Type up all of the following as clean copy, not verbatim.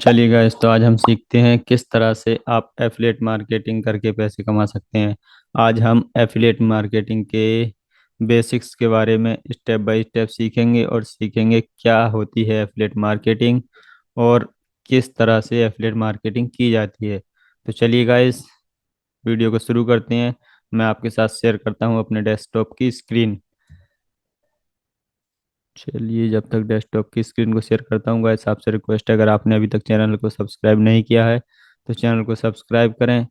चलिए गाइस, तो आज हम सीखते हैं किस तरह से आप एफिलिएट मार्केटिंग करके पैसे कमा सकते हैं। आज हम एफिलिएट मार्केटिंग के बेसिक्स के बारे में स्टेप बाय स्टेप सीखेंगे और सीखेंगे क्या होती है एफिलिएट मार्केटिंग और किस तरह से एफिलिएट मार्केटिंग की जाती है। तो चलिए गाइस, वीडियो को शुरू करते हैं। मैं आपके साथ शेयर करता हूं अपने डेस्कटॉप की स्क्रीन। चलिए, जब तक डेस्कटॉप की स्क्रीन को शेयर करता हूँ गाइस, आपसे रिक्वेस्ट है, अगर आपने अभी तक चैनल को सब्सक्राइब नहीं किया है तो चैनल को सब्सक्राइब करें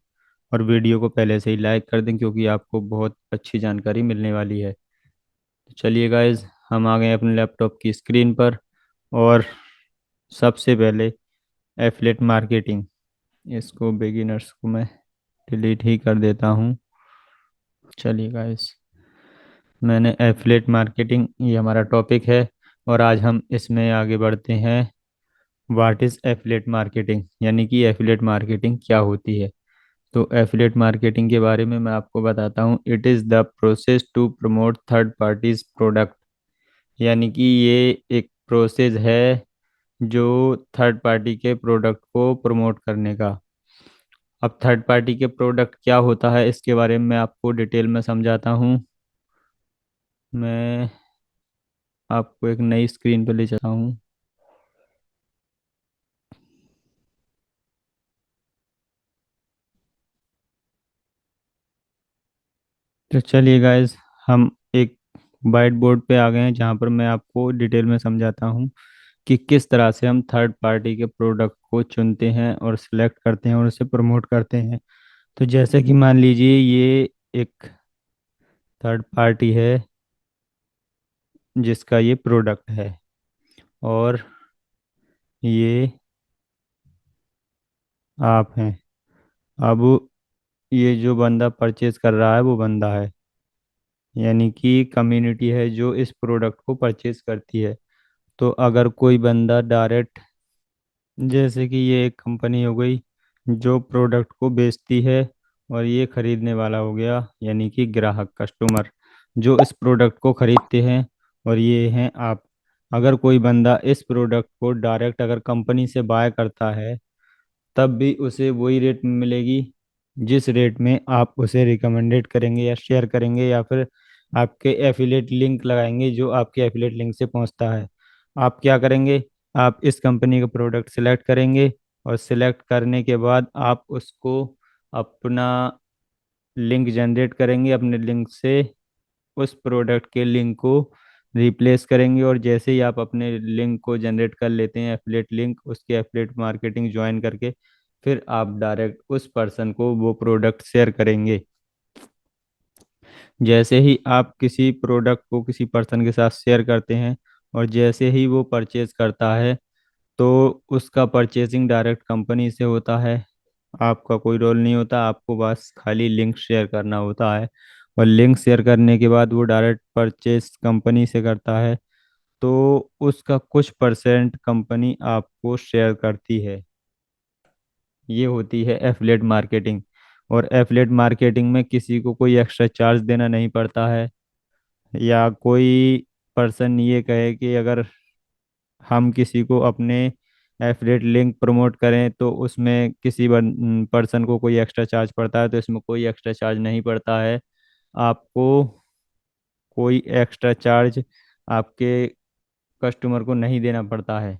और वीडियो को पहले से ही लाइक कर दें, क्योंकि आपको बहुत अच्छी जानकारी मिलने वाली है। तो चलिए गाइस, हम आ गए अपने लैपटॉप की स्क्रीन पर। और सबसे पहले एफिलेट मार्केटिंग, इसको बिगिनर्स को मैं डिलीट ही कर देता हूँ। चलिए गाइस, मैंने एफिलेट मार्केटिंग, ये हमारा टॉपिक है और आज हम इसमें आगे बढ़ते हैं। व्हाट इज एफिलेट मार्केटिंग, यानी कि एफिलेट मार्केटिंग क्या होती है। तो एफिलेट मार्केटिंग के बारे में मैं आपको बताता हूँ। It is the process to promote third parties product, यानी कि ये एक प्रोसेस है जो थर्ड पार्टी के प्रोडक्ट को प्रमोट करने का। अब थर्ड पार्टी के प्रोडक्ट क्या होता है, इसके बारे में मैं आपको डिटेल में समझाता हूँ। मैं आपको एक नई स्क्रीन पर ले जाता हूँ। तो चलिए गाइस, हम एक वाइट बोर्ड पे आ गए हैं जहाँ पर मैं आपको डिटेल में समझाता हूँ कि किस तरह से हम थर्ड पार्टी के प्रोडक्ट को चुनते हैं और सिलेक्ट करते हैं और उसे प्रमोट करते हैं। तो जैसे कि मान लीजिए ये एक थर्ड पार्टी है जिसका ये प्रोडक्ट है, और ये आप हैं। अब ये जो बंदा परचेज कर रहा है वो बंदा है, यानी कि कम्युनिटी है जो इस प्रोडक्ट को परचेज करती है। तो अगर कोई बंदा डायरेक्ट, जैसे कि ये एक कंपनी हो गई जो प्रोडक्ट को बेचती है, और ये खरीदने वाला हो गया, यानी कि ग्राहक, कस्टमर जो इस प्रोडक्ट को खरीदते हैं, और ये हैं आप। अगर कोई बंदा इस प्रोडक्ट को डायरेक्ट अगर कंपनी से बाय करता है, तब भी उसे वही रेट में मिलेगी जिस रेट में आप उसे रिकमेंडेड करेंगे या शेयर करेंगे या फिर आपके एफिलेट लिंक लगाएंगे जो आपके एफिलेट लिंक से पहुंचता है। आप क्या करेंगे, आप इस कंपनी का प्रोडक्ट सिलेक्ट करेंगे और सिलेक्ट करने के बाद आप उसको अपना लिंक जनरेट करेंगे, अपने लिंक से उस प्रोडक्ट के लिंक को रिप्लेस करेंगे। और जैसे ही आप अपने लिंक को जनरेट कर लेते हैं, एफिलेट लिंक, उसके एफिलेट मार्केटिंग ज्वाइन करके, फिर आप डायरेक्ट उस पर्सन को वो प्रोडक्ट शेयर करेंगे। जैसे ही आप किसी प्रोडक्ट को किसी पर्सन के साथ शेयर करते हैं और जैसे ही वो परचेज करता है, तो उसका परचेजिंग डायरेक्ट कंपनी से होता है। आपका कोई रोल नहीं होता, आपको बस खाली लिंक शेयर करना होता है। और लिंक शेयर करने के बाद वो डायरेक्ट परचेज कंपनी से करता है, तो उसका कुछ परसेंट कंपनी आपको शेयर करती है। ये होती है एफिलेट मार्केटिंग। और एफिलेट मार्केटिंग में किसी को कोई एक्स्ट्रा चार्ज देना नहीं पड़ता है। या कोई पर्सन ये कहे कि अगर हम किसी को अपने एफिलेट लिंक प्रमोट करें तो उसमें किसी पर्सन को कोई एक्स्ट्रा चार्ज पड़ता है, तो इसमें कोई एक्स्ट्रा चार्ज नहीं पड़ता है। आपको कोई एक्स्ट्रा चार्ज आपके कस्टमर को नहीं देना पड़ता है।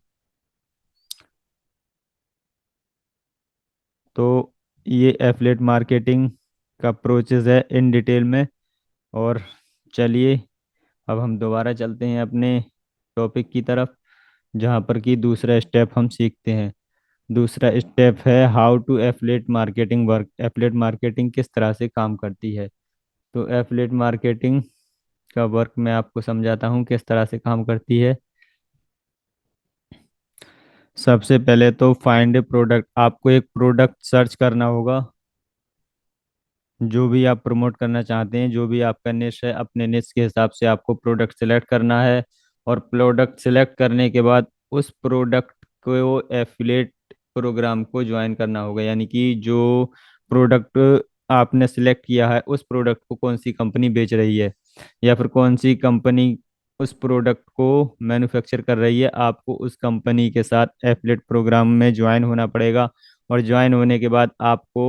तो ये एफिलेट मार्केटिंग का प्रोसेस है इन डिटेल में। और चलिए, अब हम दोबारा चलते हैं अपने टॉपिक की तरफ, जहाँ पर कि दूसरा स्टेप हम सीखते हैं। दूसरा स्टेप है how to affiliate marketing work, affiliate marketing किस तरह से काम करती है। तो एफिलेट मार्केटिंग का वर्क मैं आपको समझाता हूँ किस तरह से काम करती है। सबसे पहले तो फाइंड ए प्रोडक्ट, आपको एक प्रोडक्ट सर्च करना होगा जो भी आप प्रमोट करना चाहते हैं। जो भी आपका निश है, अपने निश के हिसाब से आपको प्रोडक्ट सेलेक्ट करना है। और प्रोडक्ट सेलेक्ट करने के बाद उस प्रोडक्ट को एफिलेट प्रोग्राम को ज्वाइन करना होगा, यानी कि जो प्रोडक्ट आपने सेलेक्ट किया है उस प्रोडक्ट को कौन सी कंपनी बेच रही है, या फिर कौन सी कंपनी उस प्रोडक्ट को मैन्युफैक्चर कर रही है, आपको उस कंपनी के साथ एफिलेट प्रोग्राम में ज्वाइन होना पड़ेगा। और ज्वाइन होने के बाद आपको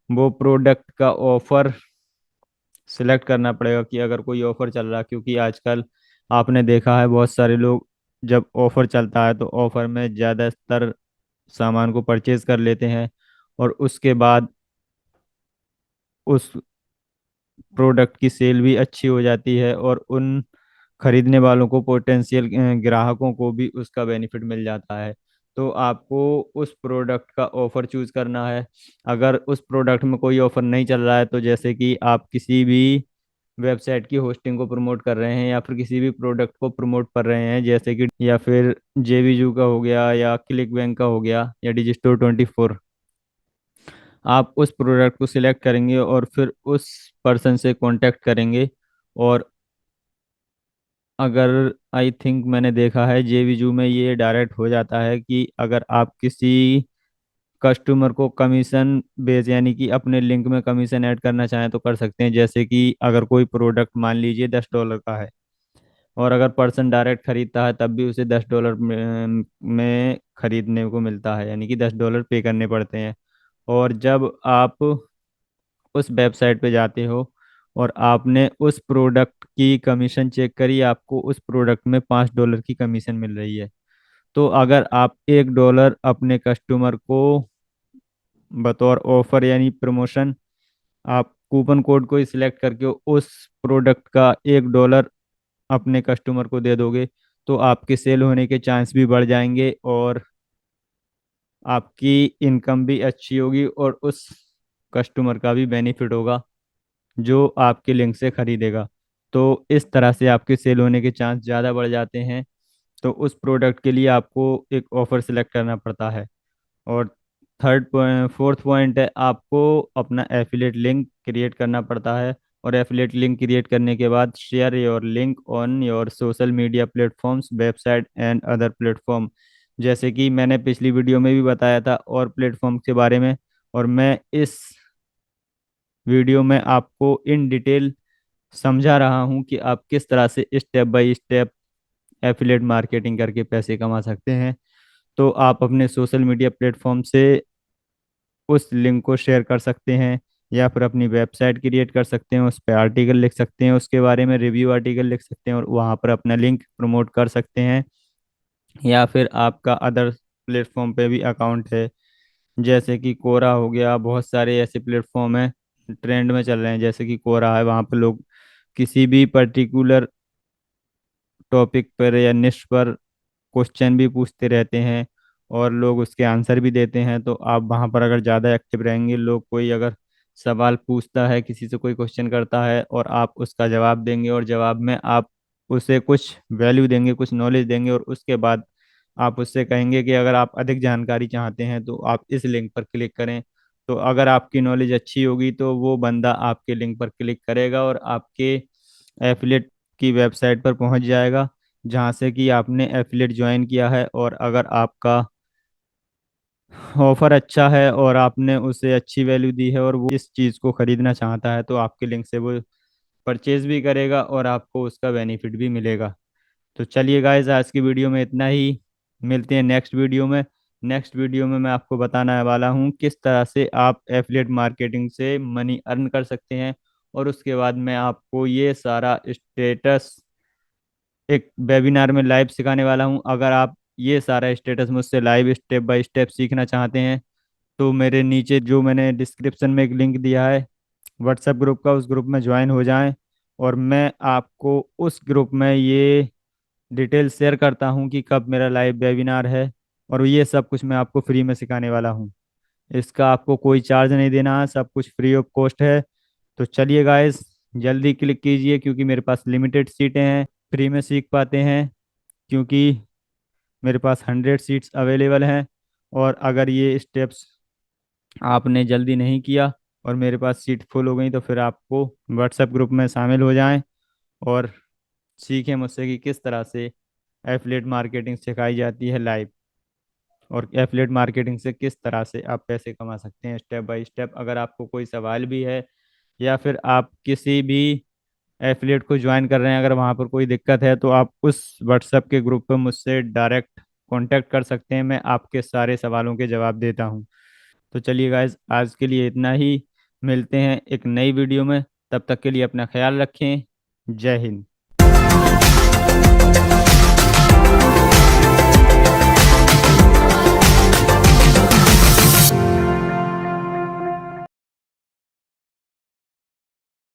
वो प्रोडक्ट का ऑफर सिलेक्ट करना पड़ेगा कि अगर कोई ऑफर चल रहा है, क्योंकि आजकल आपने देखा है बहुत सारे लोग जब ऑफर चलता है तो ऑफर में ज़्यादातर सामान को परचेज कर लेते हैं, और उसके बाद उस प्रोडक्ट की सेल भी अच्छी हो जाती है, और उन खरीदने वालों को, पोटेंशियल ग्राहकों को भी उसका बेनिफिट मिल जाता है। तो आपको उस प्रोडक्ट का ऑफर चूज करना है। अगर उस प्रोडक्ट में कोई ऑफर नहीं चल रहा है, तो जैसे कि आप किसी भी वेबसाइट की होस्टिंग को प्रमोट कर रहे हैं या फिर किसी भी प्रोडक्ट को प्रमोट कर रहे हैं, जैसे कि या फिर जेवीजू का हो गया या क्लिक बैंक का हो गया या डिजिस्टोर 24, आप उस प्रोडक्ट को सिलेक्ट करेंगे और फिर उस पर्सन से कांटेक्ट करेंगे। और अगर आई थिंक मैंने देखा है जेवीजू में ये डायरेक्ट हो जाता है कि अगर आप किसी कस्टमर को कमीशन बेस यानी कि अपने लिंक में कमीशन ऐड करना चाहें तो कर सकते हैं। जैसे कि अगर कोई प्रोडक्ट मान लीजिए $10 का है, और अगर पर्सन डायरेक्ट खरीदता है तब भी उसे $10 में खरीदने को मिलता है, यानी कि $10 पे करने पड़ते हैं। और जब आप उस वेबसाइट पे जाते हो और आपने उस प्रोडक्ट की कमीशन चेक करी, आपको उस प्रोडक्ट में $5 की कमीशन मिल रही है। तो अगर आप $1 अपने कस्टमर को बतौर ऑफर यानी प्रमोशन, आप कूपन कोड को सिलेक्ट करके उस प्रोडक्ट का $1 अपने कस्टमर को दे दोगे, तो आपके सेल होने के चांस भी बढ़ जाएंगे, और आपकी इनकम भी अच्छी होगी, और उस कस्टमर का भी बेनिफिट होगा जो आपके लिंक से खरीदेगा। तो इस तरह से आपके सेल होने के चांस ज़्यादा बढ़ जाते हैं। तो उस प्रोडक्ट के लिए आपको एक ऑफ़र सिलेक्ट करना पड़ता है। और फोर्थ पॉइंट है, आपको अपना एफिलेट लिंक क्रिएट करना पड़ता है। और एफिलेट लिंक क्रिएट करने के बाद share your link on your social media platforms, website and other platform. जैसे कि मैंने पिछली वीडियो में भी बताया था और प्लेटफॉर्म के बारे में, और मैं इस वीडियो में आपको इन डिटेल समझा रहा हूँ कि आप किस तरह से step by step affiliate marketing करके पैसे कमा सकते हैं। तो आप अपने सोशल मीडिया प्लेटफॉर्म से उस लिंक को शेयर कर सकते हैं, या फिर अपनी वेबसाइट क्रिएट कर सकते हैं, उस पर आर्टिकल लिख सकते हैं, उसके बारे में रिव्यू आर्टिकल लिख सकते हैं और वहाँ पर अपना लिंक प्रमोट कर सकते हैं। या फिर आपका अदर प्लेटफॉर्म पे भी अकाउंट है, जैसे कि कोरा हो गया, बहुत सारे ऐसे प्लेटफॉर्म हैं ट्रेंड में चल रहे हैं, जैसे कि कोरा है, वहाँ पर लोग किसी भी पर्टिकुलर टॉपिक पर या निश पर क्वेश्चन भी पूछते रहते हैं, और लोग उसके आंसर भी देते हैं। तो आप वहाँ पर अगर ज़्यादा एक्टिव रहेंगे, लोग कोई अगर सवाल पूछता है, किसी से कोई क्वेश्चन करता है और आप उसका जवाब देंगे, और जवाब में आप उसे कुछ वैल्यू देंगे, कुछ नॉलेज देंगे, और उसके बाद आप उससे कहेंगे कि अगर आप अधिक जानकारी चाहते हैं तो आप इस लिंक पर क्लिक करें। तो अगर आपकी नॉलेज अच्छी होगी तो वो बंदा आपके लिंक पर क्लिक करेगा और आपके एफिलेट की वेबसाइट पर पहुंच जाएगा, जहां से कि आपने एफिलेट ज्वाइन किया है। और अगर आपका ऑफर अच्छा है और आपने उसे अच्छी वैल्यू दी है और वो इस चीज़ को खरीदना चाहता है, तो आपके लिंक से वो परचेज भी करेगा और आपको उसका बेनिफिट भी मिलेगा। तो चलिए गाइस, आज की वीडियो में इतना ही। मिलते हैं नेक्स्ट वीडियो में। नेक्स्ट वीडियो में मैं आपको बताने वाला हूँ किस तरह से आप एफिलिएट मार्केटिंग से मनी अर्न कर सकते हैं, और उसके बाद मैं आपको ये सारा स्टेटस एक वेबिनार में लाइव सिखाने वाला हूँ। अगर आप ये सारा स्टेटस मुझसे लाइव स्टेप बाय स्टेप सीखना चाहते हैं, तो मेरे नीचे जो मैंने डिस्क्रिप्शन में एक लिंक दिया है व्हाट्सएप ग्रुप का, उस ग्रुप में ज्वाइन हो जाएं। और मैं आपको उस ग्रुप में ये डिटेल शेयर करता हूँ कि कब मेरा लाइव वेबिनार है, और ये सब कुछ मैं आपको फ्री में सिखाने वाला हूँ। इसका आपको कोई चार्ज नहीं देना है, सब कुछ फ्री ऑफ कॉस्ट है। तो चलिए गाइस, जल्दी क्लिक कीजिए, क्योंकि मेरे पास लिमिटेड सीटें हैं, फ्री में सीख पाते हैं, क्योंकि मेरे पास 100 सीट्स अवेलेबल हैं। और अगर ये स्टेप्स आपने जल्दी नहीं किया और मेरे पास सीट फुल हो गई, तो फिर आपको व्हाट्सएप ग्रुप में शामिल हो जाएं और सीखें मुझसे कि किस तरह से एफिलिएट मार्केटिंग सिखाई जाती है लाइव, और एफिलिएट मार्केटिंग से किस तरह से आप पैसे कमा सकते हैं स्टेप बाय स्टेप। अगर आपको कोई सवाल भी है या फिर आप किसी भी एफिलिएट को ज्वाइन कर रहे हैं, अगर वहाँ पर कोई दिक्कत है तो आप उस व्हाट्सएप के ग्रुप पर मुझसे डायरेक्ट कांटेक्ट कर सकते हैं, मैं आपके सारे सवालों के जवाब देता हूँ। तो चलिए गाइज, आज के लिए इतना ही। मिलते हैं एक नई वीडियो में, तब तक के लिए अपना ख्याल रखें। जय हिंद।